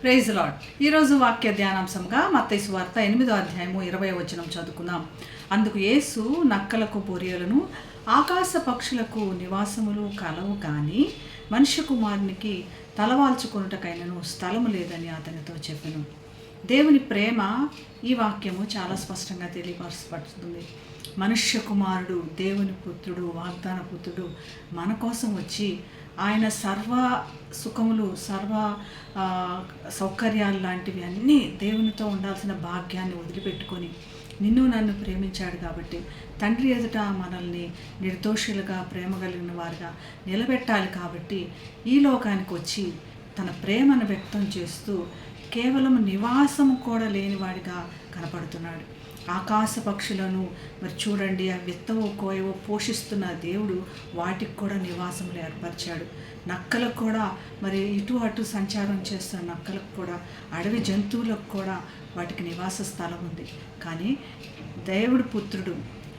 Praise lord. ఈరోజు వాక్య ధ్యానాంశంగా మత్తయి సువార్త 8వ అధ్యాయము 20వ వచనం చదువుకుందాం. అందుకు యేసు నక్కలకు బొరియలను ఆకాశ పక్షులకు నివాసములు కలవు కానీ మనుష్య కుమారునికి తలవాల్చుకొనుటకైనను స్థలము లేదని అతనితో చెప్పెను. దేవుని ప్రేమ ఈ వాక్యము చాలా స్పష్టంగా తెలియపరచబడుతుంది. మనుష్య కుమారుడు, దేవుని పుత్రుడు, వాగ్దాన పుత్రుడు మన కోసం వచ్చి ఆయన సర్వ సుఖములు, సర్వ సౌకర్యాలు లాంటివి అన్నీ దేవునితో ఉండాల్సిన భాగ్యాన్ని వదిలిపెట్టుకొని నిన్ను నన్ను ప్రేమించాడు కాబట్టి తండ్రి ఎదుట మనల్ని నిర్దోషులుగా, ప్రేమ కలిగిన వారుగా నిలబెట్టాలి కాబట్టి ఈ లోకానికి వచ్చి తన ప్రేమను వ్యక్తం చేస్తూ కేవలం నివాసం కూడా లేనివాడిగా కనపడుతున్నాడు. ఆకాశ పక్షులను మరి చూడండి, ఆ విత్తవో కోయవో పోషిస్తున్న దేవుడు వాటికి కూడా నివాసములు ఏర్పరిచాడు. నక్కలకు కూడా మరి ఇటు అటు సంచారం చేస్తున్న నక్కలకు కూడా, అడవి జంతువులకు కూడా వాటికి నివాస స్థలం ఉంది. కానీ దేవుడి పుత్రుడు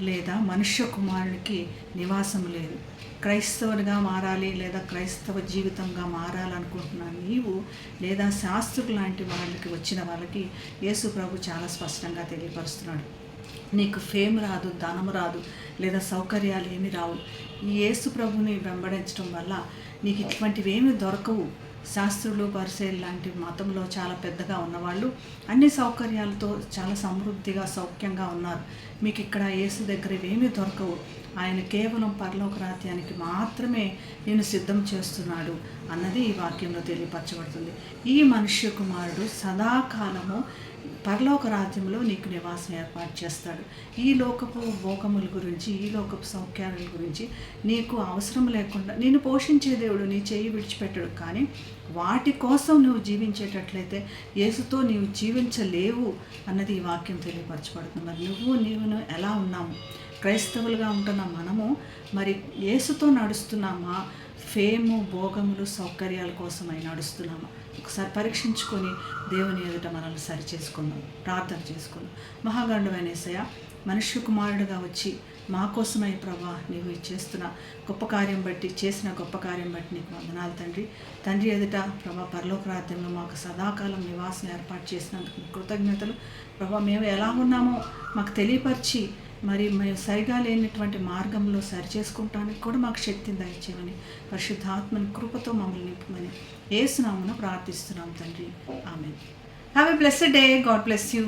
లేదా మనుష్య కుమారునికి నివాసం లేదు. క్రైస్తవునిగా మారాలి లేదా క్రైస్తవ జీవితంగా మారాలనుకుంటున్నాను నీవు లేదా శాస్త్రులు లాంటి వాళ్ళకి వచ్చిన వాళ్ళకి యేసు ప్రభు చాలా స్పష్టంగా తెలియపరుస్తున్నాడు. నీకు ఫేమ్ రాదు, ధనం రాదు, లేదా సౌకర్యాలు ఏమి రావు. ఈ యేసు ప్రభుని వెంబడించడం వల్ల నీకు ఇటువంటివేమీ దొరకవు. శాస్త్రులు, పరిసయ్యులు లాంటి మతంలో చాలా పెద్దగా ఉన్నవాళ్ళు అన్ని సౌకర్యాలతో చాలా సమృద్ధిగా, సౌఖ్యంగా ఉన్నారు. మీకు ఇక్కడ యేసు దగ్గర ఇవేమీ దొరకవు. ఆయన కేవలం పరలోక రాజ్యానికి మాత్రమే నేను సిద్ధం చేస్తున్నాడు అన్నది ఈ వాక్యంలో తెలియపరచబడుతుంది. ఈ మనుష్య కుమారుడు సదాకాలము పరలోక రాజ్యంలో నీకు నివాసం ఏర్పాటు చేస్తాడు. ఈ లోకపు భోగముల గురించి, ఈ లోకపు సౌఖ్యాల గురించి నీకు అవసరం లేకుండా నిన్ను పోషించే దేవుడు నీ చేయి విడిచిపెట్టడు. కానీ వాటి కోసం నువ్వు జీవించేటట్లయితే యేసుతో నీవు జీవించలేవు అన్నది ఈ వాక్యం తెలియపరచబడుతుంది. మరి నీవును ఎలా ఉన్నాము? క్రైస్తవులుగా ఉంటున్న మనము మరి యేసుతో నడుస్తున్నామా, ఫేము, భోగములు, సౌకర్యాల కోసమై నడుస్తున్నామా? ఒకసారి పరీక్షించుకొని దేవుని ఎదుట మనల్ని సరి చేసుకుందాం, ప్రార్థన చేసుకుందాం. మహాగణుడైన యేసయ్య, మనుష్య కుమారుడుగా వచ్చి మా కోసమై ప్రభా నీవు చేస్తున్న గొప్ప కార్యం బట్టి, చేసిన గొప్ప కార్యం బట్టి నీకు వందనాలు తండ్రి. తండ్రి ఎదుట ప్రభా పరలోక రాజ్యంలో మాకు సదాకాలం నివాసం ఏర్పాటు చేసినందుకు కృతజ్ఞతలు ప్రభా. మేము ఎలా ఉన్నామో మాకు తెలియపరిచి మరి మేము సరిగా లేనటువంటి మార్గంలో సరి చేసుకుంటానికి కూడా మాకు శక్తిని దయచేయమని, పరిశుద్ధాత్మని కృపతో మమ్మల్ని నింపమని యేసు నామమున ప్రార్థిస్తున్నాం తండ్రి. ఆమేన్. Have a blessed day. God bless you.